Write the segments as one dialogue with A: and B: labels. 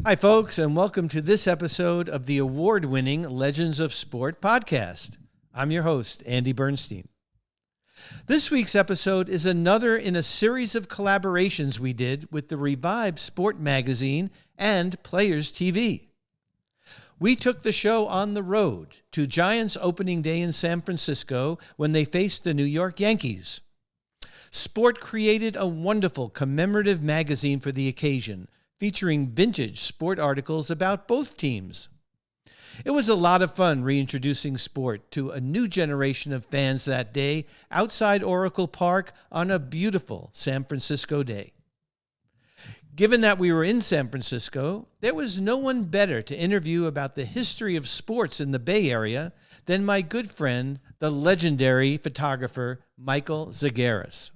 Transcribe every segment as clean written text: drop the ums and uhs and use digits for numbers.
A: Hi, folks, and welcome to this episode of the award-winning Legends of Sport podcast. I'm your host, Andy Bernstein. This week's episode is another in a series of collaborations we did with the revived Sport Magazine and PlayersTV. We took the show on the road to Giants opening day in San Francisco when they faced the New York Yankees. Sport created a wonderful commemorative magazine for the occasion, featuring vintage sport articles about both teams. It was a lot of fun reintroducing sport to a new generation of fans that day outside Oracle Park on a beautiful San Francisco day. Given that we were in San Francisco, there was no one better to interview about the history of sports in the Bay Area than my good friend, the legendary photographer Michael Zagaris.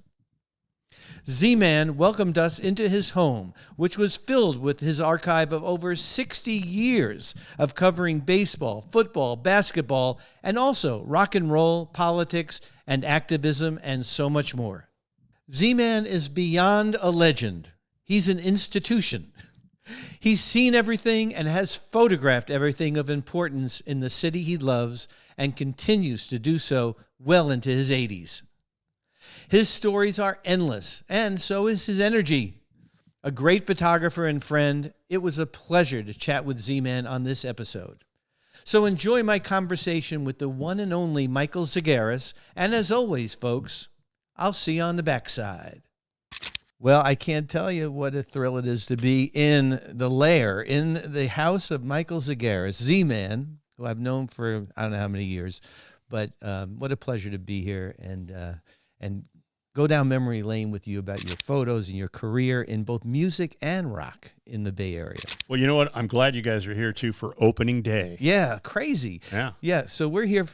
A: Z-Man welcomed us into his home, which was filled with his archive of over 60 years of covering baseball, football, basketball, and also rock and roll, politics, and activism, and so much more. Z-Man is beyond a legend. He's an institution. He's seen everything and has photographed everything of importance in the city he loves and continues to do so well into his 80s. His stories are endless, and so is his energy. A great photographer and friend, it was a pleasure to chat with Z-Man on this episode. So enjoy my conversation with the one and only Michael Zagaris, and as always, folks, I'll see you on the backside. Well, I can't tell you what a thrill it is to be in the lair, in the house of Michael Zagaris, Z-Man, who I've known for I don't know how many years, but what a pleasure to be here and go down memory lane with you about your photos and your career in both music and rock in the Bay Area.
B: Well, you know what? I'm glad you guys are here, too, for opening day.
A: Yeah, crazy. Yeah, so we're here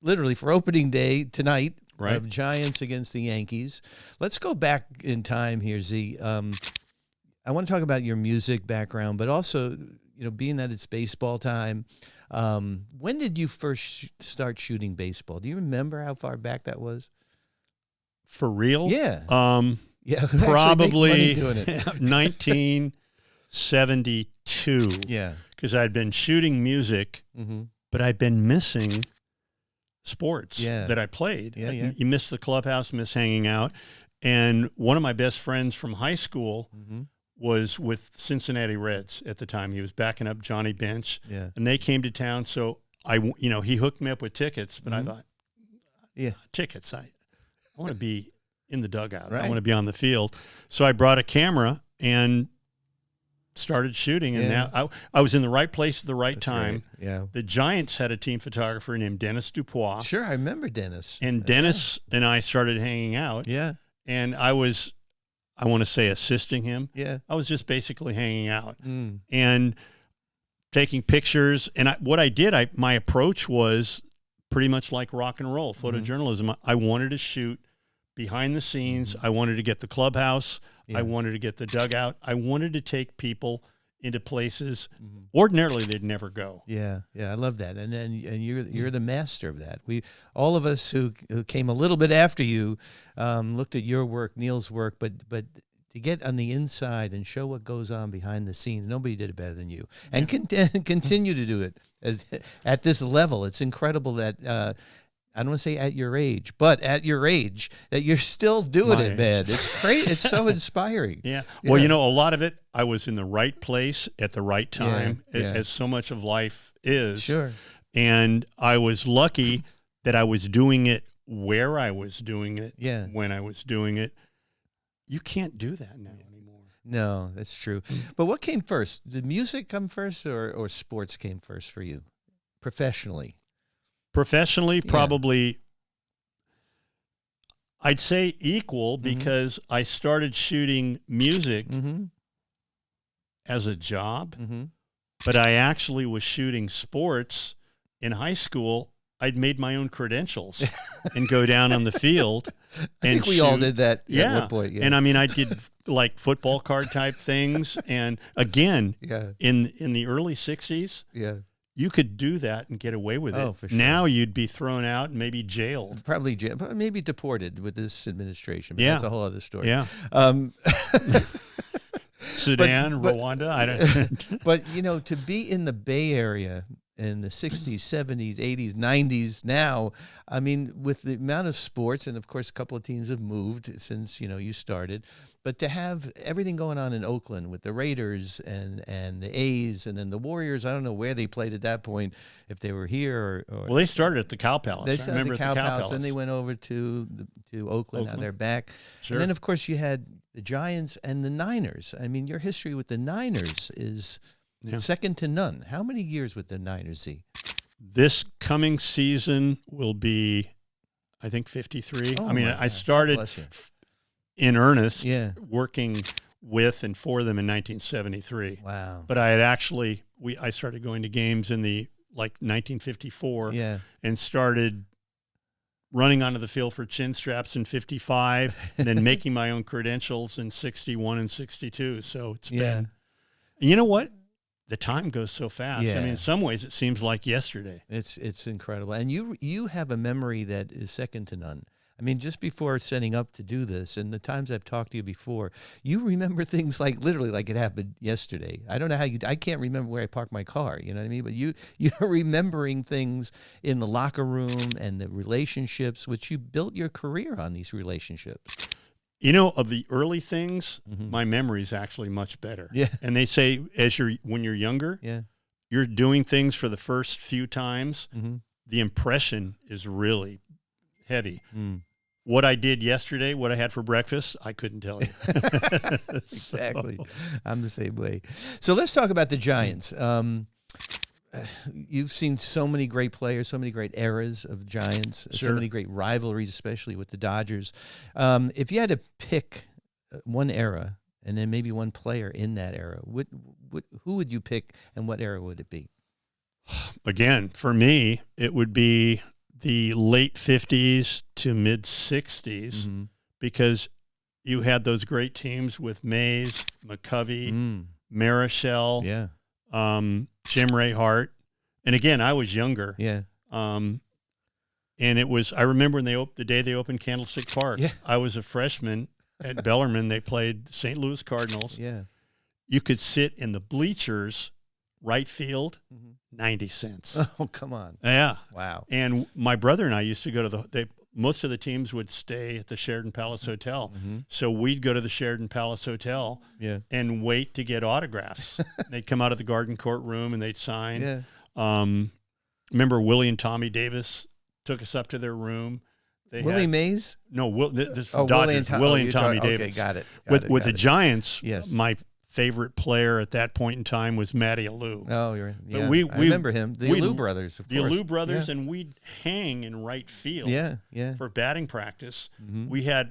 A: literally for opening day tonight of Giants against the Yankees. Let's go back in time here, Z. I want to talk about your music background, but also, being that it's baseball time, when did you first start shooting baseball? Do you remember how far back that was?
B: For real?
A: Yeah.
B: Probably
A: doing it.
B: 1972.
A: Yeah.
B: Because I'd been shooting music, but I'd been missing sports that I played.
A: Yeah.
B: You miss the clubhouse, miss hanging out. And one of my best friends from high school was with Cincinnati Reds at the time. He was backing up Johnny Bench.
A: Yeah.
B: And they came to town. So he hooked me up with tickets, but I thought, tickets, I want to be in the dugout.
A: Right.
B: I want to be on the field. So I brought a camera and started shooting. And now I was in the right place at the right time.
A: Great. Yeah.
B: The Giants had a team photographer named Dennis Dupois.
A: Sure, I remember Dennis.
B: And Dennis and I started hanging out.
A: Yeah.
B: And I want to say assisting him.
A: Yeah.
B: I was just basically hanging out and taking pictures. And what I did, my approach was pretty much like rock and roll, photojournalism. I wanted to shoot behind the scenes. I wanted to get the clubhouse. I wanted to get the dugout. I wanted to take people into places ordinarily they'd never go.
A: Yeah, I love that. And you're the master of that. All of us who came a little bit after you looked at your work, Neil's work, but to get on the inside and show what goes on behind the scenes, nobody did it better than you, and continue to do it at this level. It's incredible that I don't want to say at your age, but at your age that you're still doing it, man. It's great. It's so inspiring.
B: Yeah. Well, a lot of it, I was in the right place at the right time, as so much of life is.
A: Sure.
B: And I was lucky that I was doing it where I was doing it, when I was doing it. You can't do that now anymore.
A: No, that's true. But what came first? Did music come first or sports came first for you professionally?
B: Professionally, probably, I'd say equal because I started shooting music as a job, but I actually was shooting sports in high school. I'd made my own credentials and go down on the field.
A: I think we all did that at one point. Yeah.
B: And I did like football card type things. And again, in the early 60s, you could do that and get away with it.
A: Oh, for sure.
B: Now you'd be thrown out and maybe jailed.
A: Probably jailed, maybe deported with this administration. But that's a whole other story.
B: Yeah. Sudan, Rwanda. I don't.
A: But to be in the Bay Area in the 60s, 70s, 80s, 90s now, I mean, with the amount of sports, and of course a couple of teams have moved since you started, but to have everything going on in Oakland with the Raiders and the A's and then the Warriors, I don't know where they played at that point, if they were here or
B: Well, they started at the Cow Palace.
A: they started at the Cow Palace, and they went over to Oakland. Now they're back.
B: Sure.
A: And then of course you had the Giants and the Niners. I mean, your history with the Niners is second to none. How many years with the Niners, Z?
B: This coming season will be, I think, 53.
A: Oh,
B: I mean, I started in earnest working with and for them in 1973.
A: Wow.
B: But I had actually, I started going to games in 1954 and started running onto the field for chin straps in 55 and then making my own credentials in 61 and 62. So it's been, you know what? The time goes so fast. I mean, in some ways, it seems like yesterday.
A: It's incredible, and you have a memory that is second to none. I mean, just before setting up to do this, and the times I've talked to you before, you remember things like literally like it happened yesterday. I don't know how I can't remember where I parked my car. You know what I mean? But you're remembering things in the locker room and the relationships, which you built your career on these relationships.
B: Of the early things, my memory is actually much better.
A: Yeah.
B: And they say when you're younger, you're doing things for the first few times, the impression is really heavy. What I did yesterday, what I had for breakfast, I couldn't tell you.
A: Exactly. I'm the same way. So let's talk about the Giants. You've seen so many great players, so many great eras of Giants, so many great rivalries, especially with the Dodgers. If you had to pick one era and then maybe one player in that era, who would you pick and what era would it be?
B: Again, for me, it would be the late 50s to mid 60s because you had those great teams with Mays, McCovey, Marichal, Jim Ray Hart. And again, I was younger.
A: Yeah.
B: And it was, I remember when the day they opened Candlestick Park.
A: Yeah.
B: I was a freshman at Bellarmine. They played St. Louis Cardinals.
A: Yeah.
B: You could sit in the bleachers, right field, 90 cents.
A: Oh, come on.
B: Yeah.
A: Wow.
B: And my brother and I used to go to most of the teams would stay at the Sheraton Palace Hotel. So we'd go to the Sheraton Palace Hotel and wait to get autographs. They'd come out of the Garden Court room and they'd sign.
A: Yeah.
B: Remember Willie and Tommy Davis took us up to their room.
A: Willie Mays?
B: No, this
A: Dodgers.
B: Willie and Tommy Davis.
A: Okay, got it.
B: With the Giants,
A: yes.
B: My favorite player at that point in time was Matty Alou.
A: Oh, I remember him. The Alou brothers, of course.
B: The Alou brothers, and we'd hang in right field for batting practice.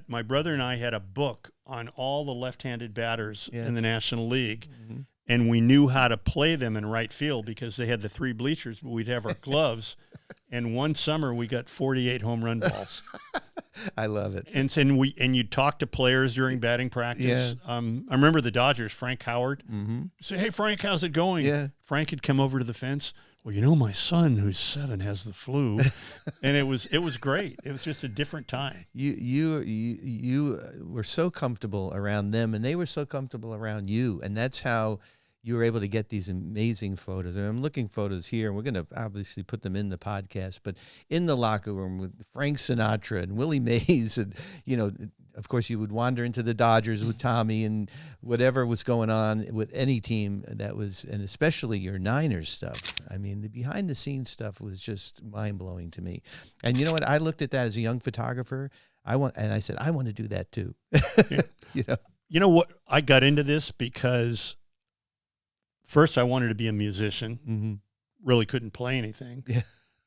B: My brother and I had a book on all the left-handed batters in the National League, and we knew how to play them in right field because they had the three bleachers, but we'd have our gloves. And one summer we got 48 home run balls.
A: I love it.
B: And you'd talk to players during batting practice. I remember the Dodgers, Frank Howard. Say, hey, Frank, how's it going?
A: Yeah.
B: Frank had come over to the fence. Well, my son, who's 7, has the flu. And it was great. It was just a different time.
A: You were so comfortable around them, and they were so comfortable around you, and that's how you were able to get these amazing photos. And I'm looking photos here, and we're going to obviously put them in the podcast, but in the locker room with Frank Sinatra and Willie Mays, and, of course, you would wander into the Dodgers with Tommy and whatever was going on with any team that was, and especially your Niners stuff. I mean, the behind-the-scenes stuff was just mind-blowing to me. And you know what? I looked at that as a young photographer. I said, I want to do that too.
B: You know what? I got into this because first I wanted to be a musician. Really couldn't play anything.
A: Yeah.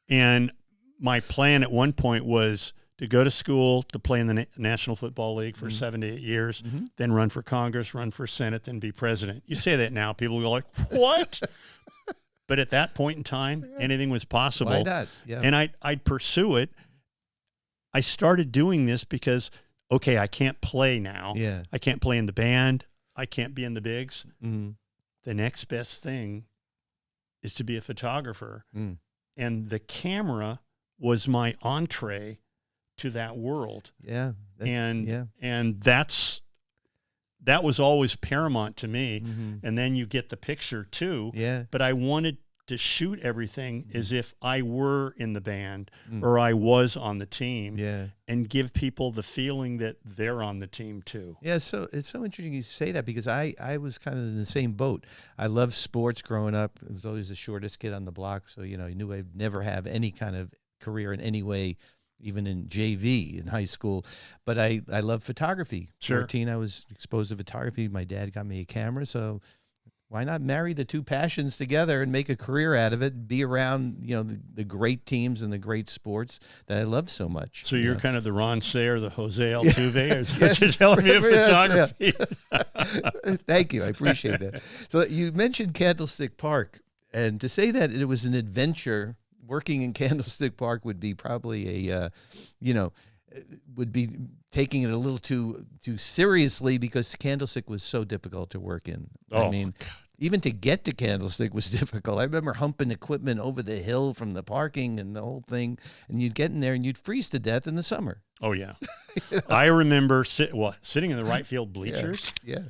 B: And my plan at one point was to go to school, to play in the National Football League for 7 to 8 years, then run for Congress, run for Senate, then be president. You say that now, people go like, what? But at that point in time, anything was possible.
A: Why not? Yeah.
B: And I'd pursue it. I started doing this because, okay, I can't play now.
A: Yeah.
B: I can't play in the band. I can't be in the bigs. The next best thing is to be a photographer. And the camera was my entree to that world.
A: Yeah.
B: And that's that was always paramount to me. And then you get the picture too.
A: Yeah.
B: But I wanted to shoot everything as if I were in the band or I was on the team.
A: Yeah.
B: And give people the feeling that they're on the team too.
A: Yeah, so it's so interesting you say that, because I was kind of in the same boat. I loved sports growing up. I was always the shortest kid on the block, so I knew I'd never have any kind of career in any way, even in JV in high school. But I love photography.
B: Sure.
A: 14, I was exposed to photography. My dad got me a camera, so why not marry the two passions together and make a career out of it, be around, the great teams and the great sports that I love so much.
B: So you're kind of the Ron Sayer, the Jose Altuve, is what you're telling me of photography.
A: Thank you. I appreciate that. So you mentioned Candlestick Park, and to say that it was an adventure, working in Candlestick Park would be probably would be taking it a little too seriously, because Candlestick was so difficult to work in. I mean, even to get to Candlestick was difficult. I remember humping equipment over the hill from the parking and the whole thing, and you'd get in there and you'd freeze to death in the summer.
B: Oh, yeah. I remember sitting in the right field bleachers.
A: Yeah.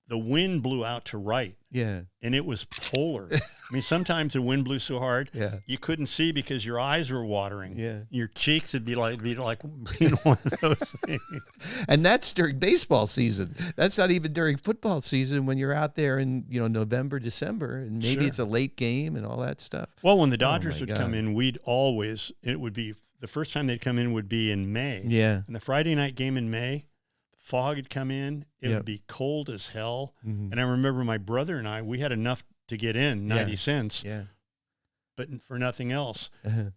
B: The wind blew out to right.
A: Yeah.
B: And it was polar. I mean, sometimes the wind blew so hard, you couldn't see because your eyes were watering.
A: Yeah.
B: Your cheeks would be like one of those things.
A: And that's during baseball season. That's not even during football season, when you're out there in, November, December, and maybe it's a late game and all that stuff.
B: Well, when the Dodgers would come in, it would be, the first time they'd come in would be in May.
A: Yeah.
B: And the Friday night game in May, fog had come in. It would be cold as hell. And I remember my brother and I, we had enough to get in, 90 cents, but for nothing else.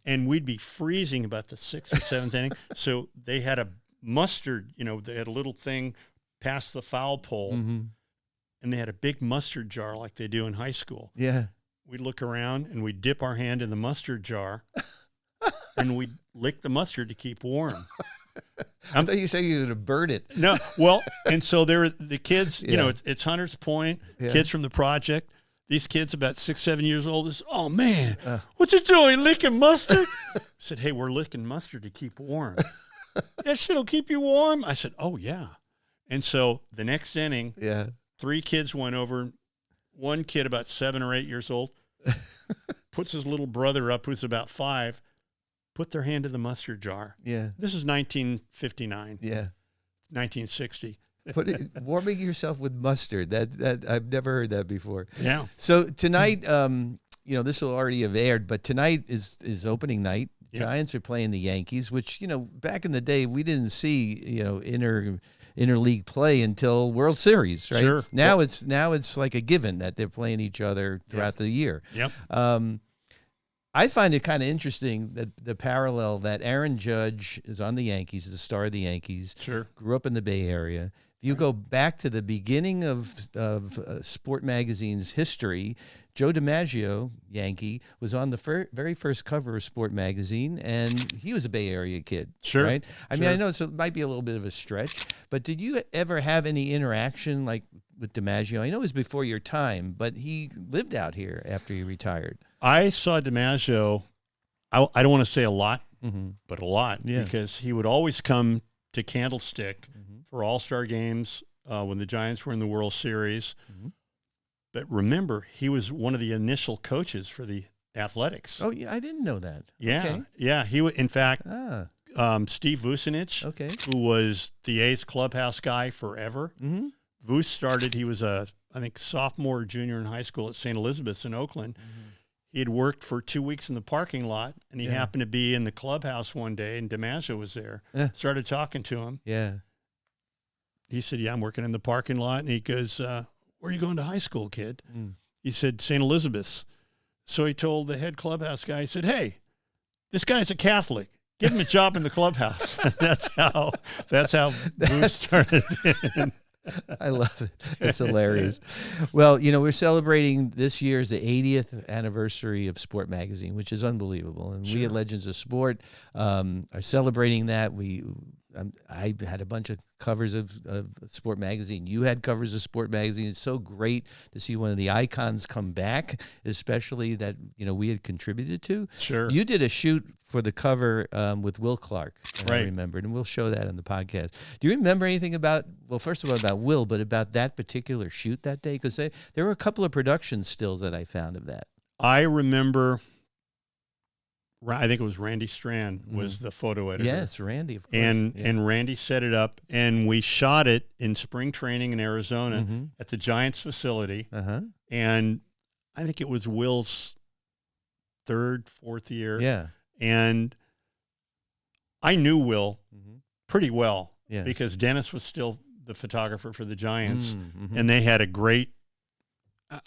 B: And we'd be freezing about the 6th or 7th inning. So they had a mustard, they had a little thing past the foul pole, and they had a big mustard jar like they do in high school.
A: Yeah.
B: We'd look around and we'd dip our hand in the mustard jar and we'd lick the mustard to keep warm.
A: I thought you said you were going to burn it.
B: No, well, and so there were the kids, it's Hunter's Point, kids from the project. These kids about 6, 7 years old is, oh, man, what you doing, licking mustard? I said, hey, we're licking mustard to keep warm. That shit will keep you warm? I said, oh, yeah. And so the next inning, 3 kids went over. One kid about 7 or 8 years old puts his little brother up, who's about 5, put their hand in the mustard jar. Yeah. This is 1959. Yeah. 1960.
A: Warming yourself with mustard. That I've never heard that before.
B: Yeah.
A: So tonight, this will already have aired, but tonight is opening night. Yeah. Giants are playing the Yankees, which, back in the day, we didn't see, interleague play until World Series, right? Sure. Now it's like a given that they're playing each other throughout the year. Yep. I find it kind of interesting that the parallel that Aaron Judge is on the Yankees, the star of the Yankees. Sure. Grew up in the Bay Area. If you go back to the beginning of Sport Magazine's history, Joe DiMaggio, Yankee, was on the very first cover of Sport Magazine, and he was a Bay Area kid. Sure. Right? I mean, I know it might be a little bit of a stretch, but did you ever have any interaction with DiMaggio? I know it was before your time, but he lived out here after he retired.
B: I saw DiMaggio, I don't want to say a lot, but a lot, because he would always come to Candlestick for all-star games when the Giants were in the World Series. But remember, he was one of the initial coaches for the Athletics.
A: Oh, yeah, I didn't know that.
B: Yeah, okay. Yeah. In fact, Steve Vucinich, who was the A's clubhouse guy forever, Vuce started, he was I think, sophomore or junior in high school at St. Elizabeth's in Oakland. He had worked for 2 weeks in the parking lot, and he happened to be in the clubhouse one day, and DiMaggio was there. Started talking to him. Yeah. He said, yeah, I'm working in the parking lot. And he goes, where are you going to high school, kid? He said, St. Elizabeth's. So he told the head clubhouse guy, he said, hey, this guy's a Catholic. Give him a job in the clubhouse. That's how Bruce started.
A: I love it. It's hilarious. Well, we're celebrating this year's the 80th anniversary of Sport Magazine, which is unbelievable. And we at Legends of Sport are celebrating that. I had a bunch of covers of Sport Magazine. You had covers of Sport Magazine. It's so great to see one of the icons come back, especially that we had contributed to.
B: Sure.
A: You did a shoot for the cover with Will Clark,
B: right.
A: I remembered, and we'll show that on the podcast. Do you remember anything about, well, first of all, about Will, but about that particular shoot that day? Because there were a couple of production stills that I found of that.
B: I remember, I think it was Randy Strand was the photo editor.
A: Yes, Randy, of course.
B: And Randy set it up, and we shot it in spring training in Arizona at the Giants facility. And I think it was Will's third, fourth year.
A: Yeah.
B: And I knew Will pretty well because Dennis was still the photographer for the Giants, and they had a great,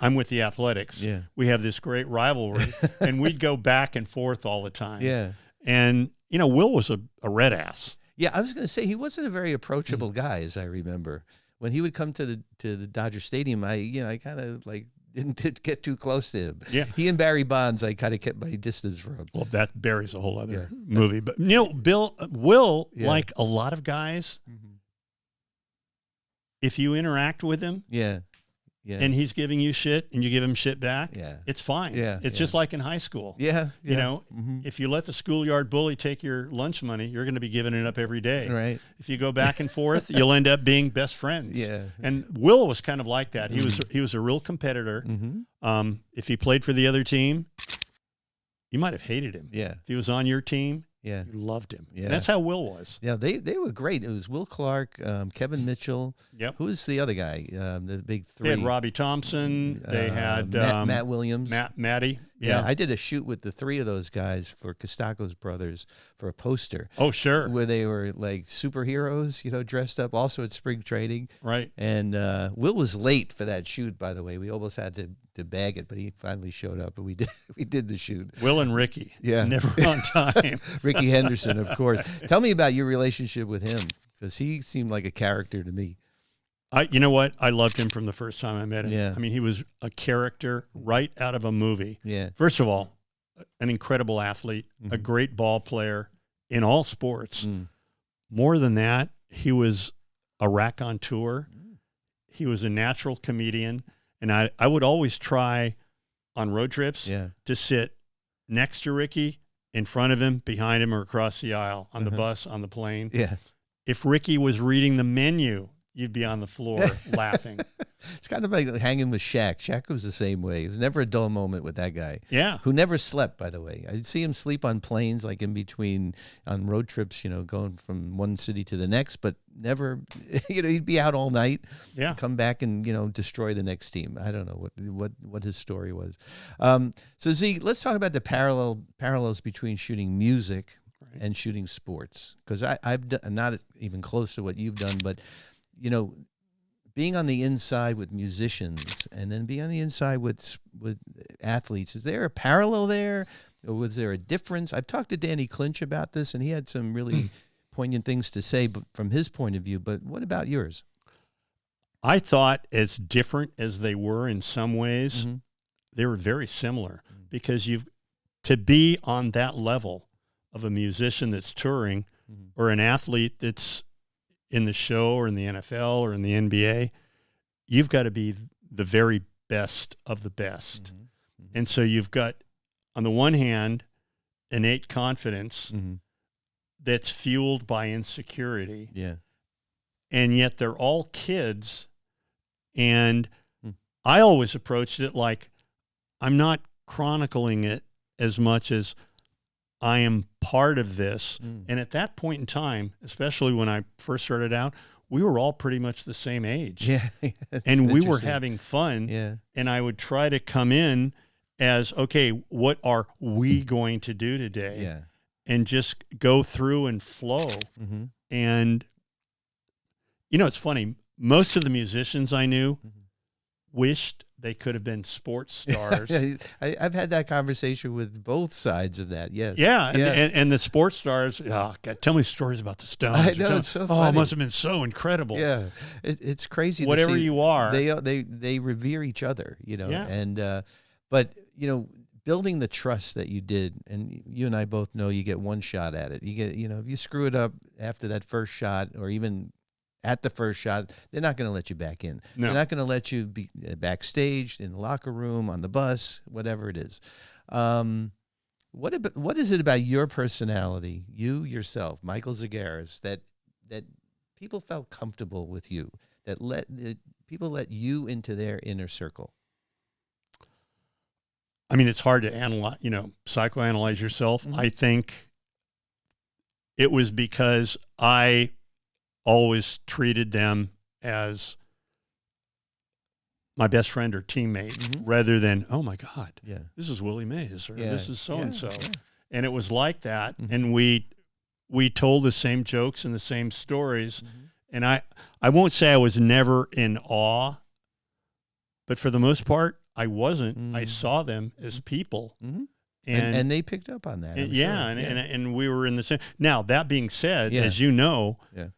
B: I'm with the Athletics.
A: Yeah.
B: We have this great rivalry, and we'd go back and forth all the time.
A: Yeah.
B: And, Will was a red ass.
A: Yeah, I was going to say, he wasn't a very approachable guy, as I remember. When he would come to the Dodger Stadium, I kind of didn't get too close to him.
B: Yeah.
A: He and Barry Bonds, I kind of kept my distance from.
B: Well, that Barry's a whole other movie. But, Will, like a lot of guys, if you interact with him, and he's giving you shit and you give him shit back, it's fine. It's just like in high school. If you let the schoolyard bully take your lunch money, you're going to be giving it up every day.
A: Right.
B: If you go back and forth, you'll end up being best friends.
A: Yeah.
B: And Will was kind of like that. He was a real competitor. If he played for the other team, you might have hated him.
A: Yeah.
B: If he was on your team,
A: you
B: loved him.
A: Yeah.
B: And that's how Will was.
A: Yeah, they were great. It was Will Clark, Kevin Mitchell.
B: Yep.
A: Who was the other guy? The big three.
B: They had Robbie Thompson. They had
A: Matt Williams.
B: Matty.
A: Yeah, I did a shoot with the three of those guys for Costacos Brothers for a poster.
B: Oh, sure.
A: Where they were like superheroes, dressed up, also at spring training.
B: Right.
A: And Will was late for that shoot, by the way. We almost had to bag it, but he finally showed up, and we did the shoot.
B: Will and Ricky.
A: Yeah.
B: Never on time.
A: Ricky Henderson, of course. Tell me about your relationship with him, because he seemed like a character to me.
B: You know what? I loved him from the first time I met him.
A: Yeah.
B: I mean, he was a character right out of a movie.
A: Yeah.
B: First of all, an incredible athlete, a great ball player in all sports. More than that, he was a raconteur. He was a natural comedian. And I would always try on road trips to sit next to Ricky, in front of him, behind him, or across the aisle, on the bus, on the plane.
A: Yeah.
B: If Ricky was reading the menu, you'd be on the floor laughing.
A: It's kind of like hanging with Shaq. Shaq was the same way. It was never a dull moment with that guy.
B: Yeah.
A: Who never slept, by the way. I'd see him sleep on planes, like in between, on road trips, going from one city to the next, but never, he'd be out all night.
B: Yeah.
A: Come back and, destroy the next team. I don't know what his story was. So Z, let's talk about the parallels between shooting music and shooting sports. Because I've done, not even close to what you've done, but being on the inside with musicians and then being on the inside with athletes, is there a parallel there, or was there a difference? I've talked to Danny Clinch about this, and he had some really poignant things to say from his point of view. But what about yours?
B: I thought, as different as they were in some ways, they were very similar, because to be on that level of a musician that's touring or an athlete that's in the show or in the NFL or in the NBA, you've got to be the very best of the best. And so you've got, on the one hand, innate confidence that's fueled by insecurity.
A: Yeah.
B: And yet they're all kids. And I always approached it like, I'm not chronicling it as much as I am part of this. And at that point in time, especially when I first started out, we were all pretty much the same age.
A: Yeah.
B: And we were having fun.
A: Yeah.
B: And I would try to come in as, okay, what are we going to do today?
A: Yeah.
B: And just go through and flow. And, it's funny. Most of the musicians I knew wished they could have been sports stars.
A: I've had that conversation with both sides of that. Yes.
B: Yeah. And the sports stars, oh, God, tell me stories about the Stones.
A: I know, it's so funny.
B: Oh, it must have been so incredible.
A: Yeah. It's crazy.
B: Whatever you are.
A: They revere each other,
B: Yeah.
A: and, but, building the trust that you did, and you and I both know you get one shot at it. You get, if you screw it up after that first shot, or even at the first shot, they're not going to let you back in.
B: No.
A: They're not going to let you be backstage, in the locker room, on the bus, whatever it is. What is it about your personality, you yourself, Michael Zagaris, that people felt comfortable with you, that people let you into their inner circle?
B: I mean, it's hard to analyze, psychoanalyze yourself.
A: Mm-hmm.
B: I think it was because I always treated them as my best friend or teammate,
A: Mm-hmm.
B: rather than, oh my God,
A: Yeah.
B: this is Willie Mays, or this is so-and-so.
A: Yeah.
B: And it was like that.
A: Mm-hmm.
B: And we told the same jokes and the same stories.
A: Mm-hmm.
B: And I won't say I was never in awe, but for the most part, I wasn't.
A: Mm-hmm.
B: I saw them as people.
A: Mm-hmm.
B: And
A: And they picked up on that. I'm
B: yeah,
A: sure.
B: and we were in the same. Now, that being said,
A: Yeah.
B: as you know,
A: Yeah.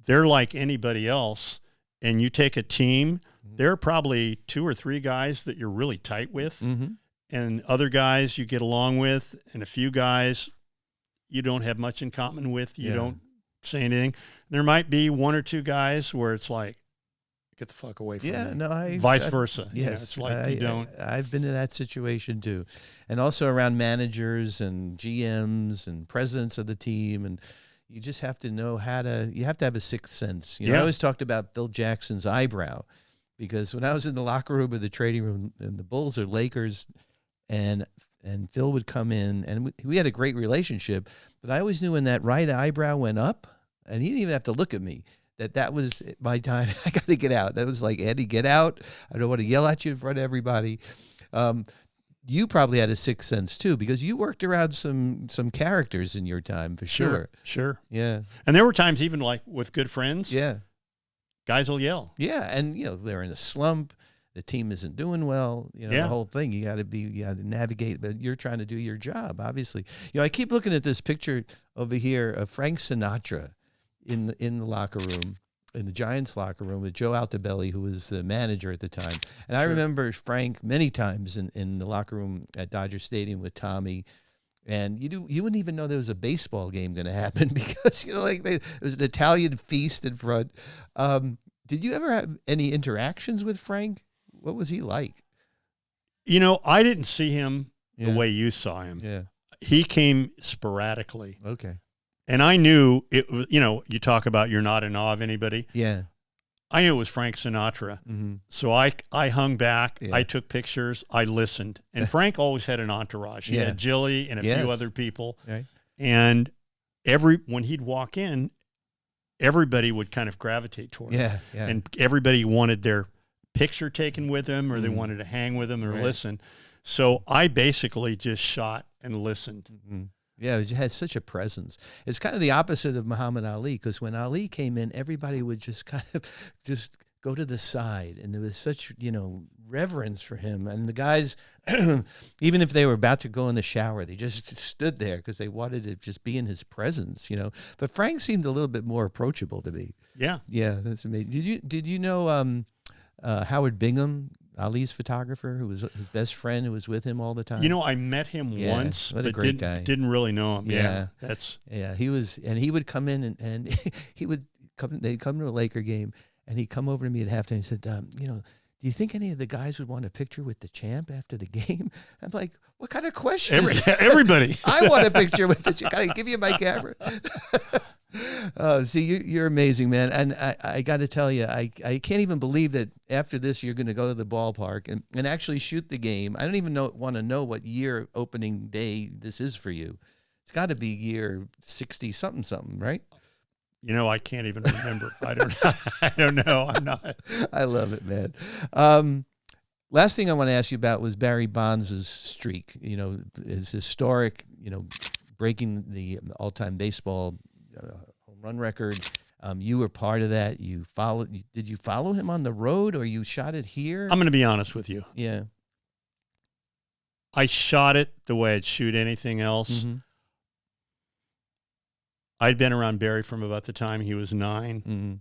B: they're like anybody else. And you take a team, there are probably 2 or 3 guys that you're really tight with,
A: Mm-hmm.
B: and other guys you get along with, and a few guys you don't have much in common with. You
A: Yeah.
B: don't say anything. There might be 1 or 2 guys where it's like, get the fuck away from me. Vice versa.
A: Yes,
B: It's like you don't.
A: I've been in that situation too, and also around managers and GMs and presidents of the team, and you just have to know you have to have a sixth sense. I
B: Yeah.
A: always talked about Phil Jackson's eyebrow, because when I was in the locker room or the trading room, and the Bulls or Lakers, and Phil would come in, and we had a great relationship, but I always knew when that right eyebrow went up, and he didn't even have to look at me, that was my time. I got to get out. That was like, Andy, get out. I don't want to yell at you in front of everybody. You probably had a sixth sense too, because you worked around some characters in your time, for sure.
B: Sure.
A: Yeah.
B: And there were times even like with good friends,
A: Yeah.
B: guys will yell.
A: Yeah. And, they're in a slump. The team isn't doing well.
B: Yeah.
A: The whole thing. You got to navigate, but you're trying to do your job, obviously. I keep looking at this picture over here of Frank Sinatra in the locker room, in the Giants locker room, with Joe Altobelli, who was the manager at the time. And I remember Frank many times in the locker room at Dodger Stadium with Tommy. And you wouldn't even know there was a baseball game going to happen, because there was an Italian feast in front. Did you ever have any interactions with Frank? What was he like?
B: I didn't see him the
A: Yeah.
B: way you saw him.
A: Yeah.
B: He came sporadically.
A: Okay.
B: And I knew it was, you talk about you're not in awe of anybody.
A: Yeah.
B: I knew it was Frank Sinatra.
A: Mm-hmm.
B: So I hung back.
A: Yeah.
B: I took pictures. I listened. And Frank always had an entourage. He
A: Yeah.
B: had Jilly and a
A: Yes.
B: few other people.
A: Right.
B: And when he'd walk in, everybody would kind of gravitate toward him.
A: Yeah. Yeah.
B: And everybody wanted their picture taken with him, or they wanted to hang with him or
A: Right.
B: listen. So I basically just shot and listened.
A: Mm-hmm. Yeah, it had such a presence. It's kind of the opposite of Muhammad Ali, because when Ali came in, everybody would just kind of just go to the side, and there was such, reverence for him. And the guys, even if they were about to go in the shower, they just stood there because they wanted to just be in his presence, But Frank seemed a little bit more approachable to me.
B: Yeah.
A: Yeah, that's amazing. Did you know Howard Bingham, Ali's photographer, who was his best friend, who was with him all the time?
B: I met him
A: Yeah,
B: once,
A: what a
B: but
A: great guy.
B: didn't really know him.
A: Yeah.
B: Yeah.
A: He was, and he would come in and he would come. They'd come to a Laker game, and he'd come over to me at halftime and said, "Do you think any of the guys would want a picture with the champ after the game?" I'm like, "What kind of question is that?"
B: Everybody.
A: I want a picture with the champ. Can I give you my camera? See, you're amazing, man. And I got to tell you, I can't even believe that after this you're going to go to the ballpark and actually shoot the game. I don't even want to know what year opening day this is for you. It's got to be year 60 something, right?
B: I can't even remember. I don't know. I'm not.
A: I love it, man. Last thing I want to ask you about was Barry Bonds' streak. His historic, breaking the all-time baseball home run record. You were part of that. Did you follow him on the road, or you shot it here?
B: I'm going to be honest with you.
A: Yeah.
B: I shot it the way I'd shoot anything else.
A: Mm-hmm.
B: I'd been around Barry from about the time he was 9.
A: Mm-hmm.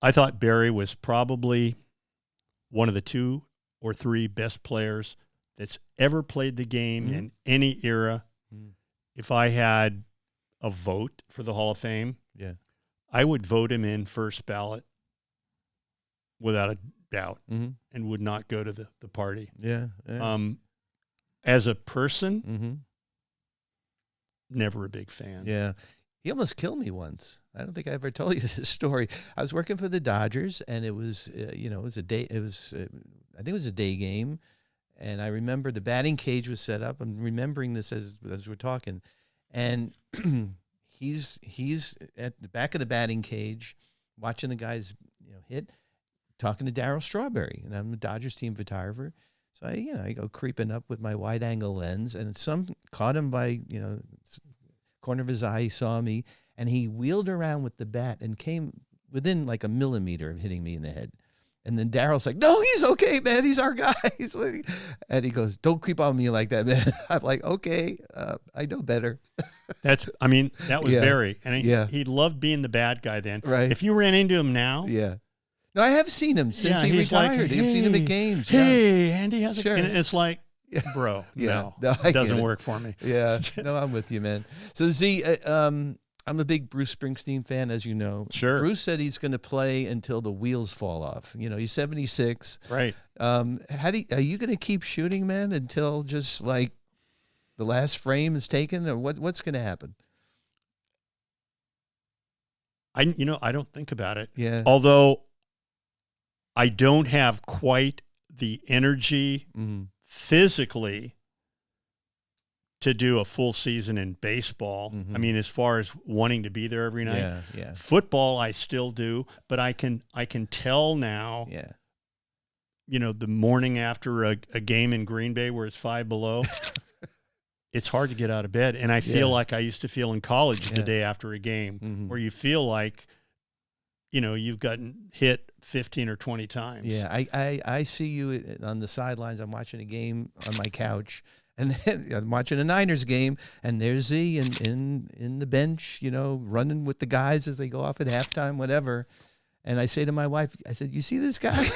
B: I thought Barry was probably one of the 2 or 3 best players that's ever played the game in any era, if I had a vote for the Hall of Fame, I would vote him in first ballot without a doubt and would not go to the party. As a person, never a big fan.
A: Yeah. He almost killed me once. I don't think I ever told you this story. I was working for the Dodgers, and it was, it was a day. It was, I think it was a day game, and I remember the batting cage was set up. I'm remembering this as we're talking, and he's at the back of the batting cage, watching the guys, hit, talking to Darryl Strawberry, and I'm the Dodgers team photographer. So I go creeping up with my wide angle lens, and some caught him by corner of his eye. He saw me, and he wheeled around with the bat and came within like a millimeter of hitting me in the head. And then Darryl's like, "No, he's okay, man. He's our guy." He's like, and he goes, "Don't creep on me like that, man." I'm like, "Okay, I know better."
B: That was Barry, and he loved being the bad guy. Then,
A: right?
B: If you ran into him now,
A: no, I have seen him since he retired.
B: Like,
A: I've seen him at games.
B: Hey, Andy, how's it?
A: Sure.
B: And it's like, bro, no, it doesn't work for me.
A: Yeah, no, I'm with you, man. So Z, I'm a big Bruce Springsteen fan, as you know.
B: Sure.
A: Bruce said he's going to play until the wheels fall off. He's 76.
B: Right.
A: Are you going to keep shooting, man, until just like the last frame is taken, or what's going to happen?
B: I don't think about it.
A: Yeah.
B: Although I don't have quite the energy physically to do a full season in baseball. I mean, as far as wanting to be there every night.
A: Yeah.
B: Football, I still do, but I can tell now.
A: Yeah.
B: The morning after a game in Green Bay where it's 5 below, it's hard to get out of bed. And I feel like I used to feel in college the day after a game, where you feel like, you've gotten hit 15 or 20 times.
A: Yeah, I see you on the sidelines. I'm watching a game on my couch, and then I'm watching a Niners game, and there's Z in the bench, running with the guys as they go off at halftime, whatever. And I say to my wife, I said, "You see this guy?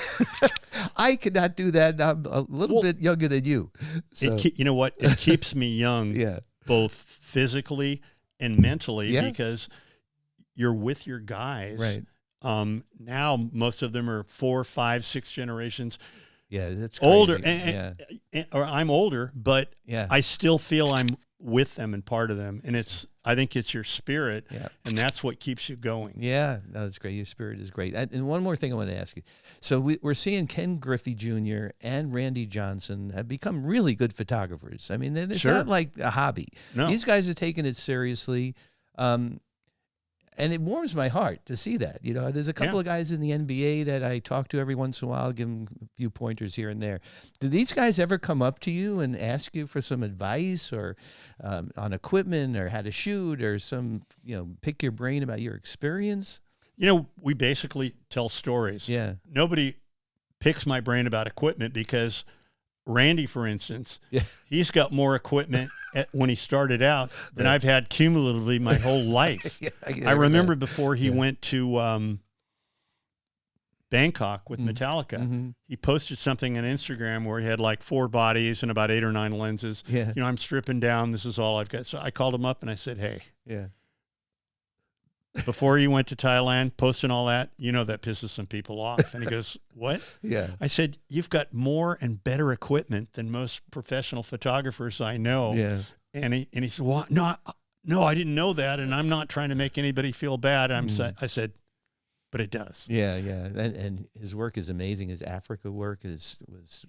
A: I could not do that. I'm a little bit younger than you." So.
B: You know what? It keeps me young, both physically and mentally, because you're with your guys.
A: Right.
B: Now most of them are 4, 5, 6 generations.
A: Yeah, that's crazy.
B: Older, or I'm older, but I still feel I'm with them and part of them. And I think it's your spirit, and that's what keeps you going. Yeah,
A: no, that's great. Your spirit is great. And one more thing I want to ask you. So we're seeing Ken Griffey Jr. and Randy Johnson have become really good photographers. I mean, it's not like a hobby.
B: No.
A: These guys are taking it seriously. And it warms my heart to see that. There's a couple of guys in the NBA that I talk to every once in a while, give them a few pointers here and there. Do these guys ever come up to you and ask you for some advice or on equipment or how to shoot or some, pick your brain about your experience?
B: We basically tell stories.
A: Yeah.
B: Nobody picks my brain about equipment because Randy, for instance, he's got more equipment when he started out than I've had cumulatively my whole life. I remember before he went to Bangkok with Metallica, he posted something on Instagram where he had like 4 bodies and about 8 or 9 lenses.
A: Yeah.
B: I'm stripping down. This is all I've got. So I called him up and I said, "Hey, before you went to Thailand, posting all that, that pisses some people off." And he goes, "What?"
A: Yeah.
B: I said, "You've got more and better equipment than most professional photographers I know."
A: Yeah.
B: And he said, "Well, no, I didn't know that, and I'm not trying to make anybody feel bad." I said, "But it does."
A: Yeah. And his work is amazing. His Africa work was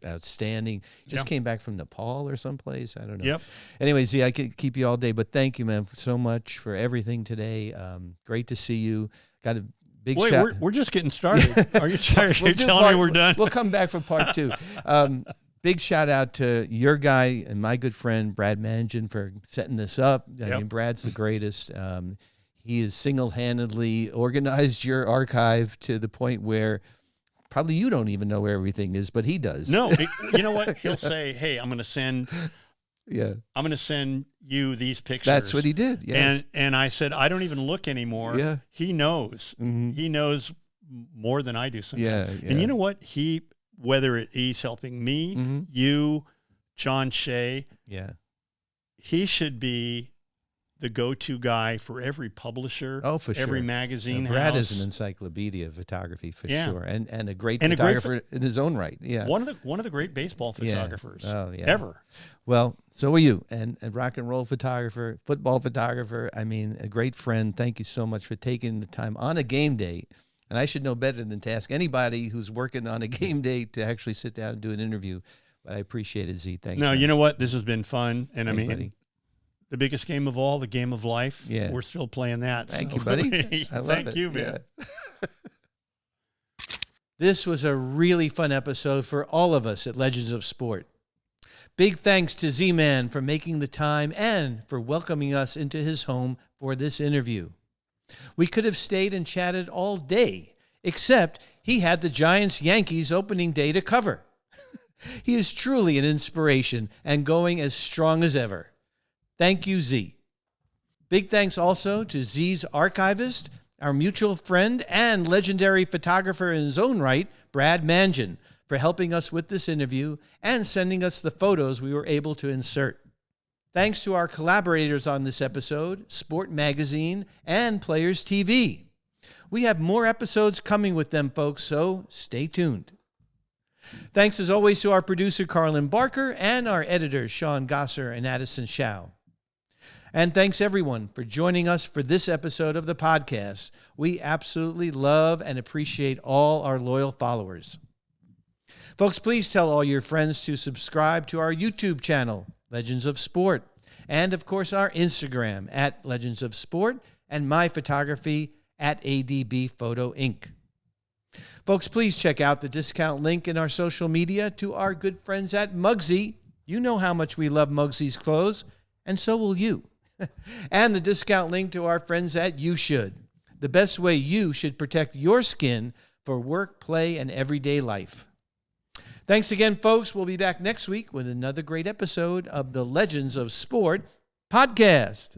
A: outstanding. He just came back from Nepal or someplace. I don't know.
B: Yep.
A: Anyway, I could keep you all day, but thank you, man, so much for everything today. Great to see you. Got a big shout.
B: We're just getting started. Are you tired? You're telling me we're done?
A: We'll come back for part 2. Big shout out to your guy and my good friend, Brad Mangin, for setting this up. I mean, Brad's the greatest. He has single-handedly organized your archive to the point where probably you don't even know where everything is, but he does.
B: No, you know what? He'll say, "Hey, I'm going to send you these pictures."
A: That's what he did. Yes.
B: And I said, "I don't even look anymore."
A: Yeah.
B: He knows. He knows more than I do sometimes.
A: Yeah.
B: And you know what? Whether he's helping me, you, John Shea.
A: Yeah.
B: He should be the go-to guy for every publisher.
A: Oh, for sure.
B: Every magazine
A: Brad
B: house.
A: is an encyclopedia of photography for
B: Yeah.
A: sure, and a great
B: And a great
A: photographer in his own right. Yeah.
B: One of the great baseball photographers ever.
A: Well, so are you, and rock and roll photographer, football photographer. I mean, a great friend. Thank you so much for taking the time on a game day. And I should know better than to ask anybody who's working on a game day to actually sit down and do an interview. But I appreciate it, Z. Thanks.
B: No,
A: man.
B: you know what? This has been fun, and
A: Thanks,
B: I mean,
A: buddy.
B: the biggest game of all, the game of life.
A: Yeah.
B: We're still playing that.
A: Thank you, buddy. I love
B: Thank
A: it.
B: you, man.
A: Yeah. This was a really fun episode for all of us at Legends of Sport. Big thanks to Z-Man for making the time and for welcoming us into his home for this interview. We could have stayed and chatted all day, except he had the Giants-Yankees opening day to cover. He is truly an inspiration and going as strong as ever. Thank you, Z. Big thanks also to Z's archivist, our mutual friend and legendary photographer in his own right, Brad Mangian, for helping us with this interview and sending us the photos we were able to insert. Thanks to our collaborators on this episode, Sport Magazine and PlayersTV. We have more episodes coming with them, folks, so stay tuned. Thanks as always to our producer, Carlin Barker, and our editors, Sean Gosser and Addison Shao. And thanks everyone for joining us for this episode of the podcast. We absolutely love and appreciate all our loyal followers. Folks, please tell all your friends to subscribe to our YouTube channel, Legends of Sport, and of course our Instagram at Legends of Sport and my photography at ADB Photo Inc. Folks, please check out the discount link in our social media to our good friends at Mugsy. You know how much we love Mugsy's clothes, and so will you. And the discount link to our friends at You Should, the best way you should protect your skin for work, play, and everyday life. Thanks again, folks. We'll be back next week with another great episode of the Legends of Sport podcast.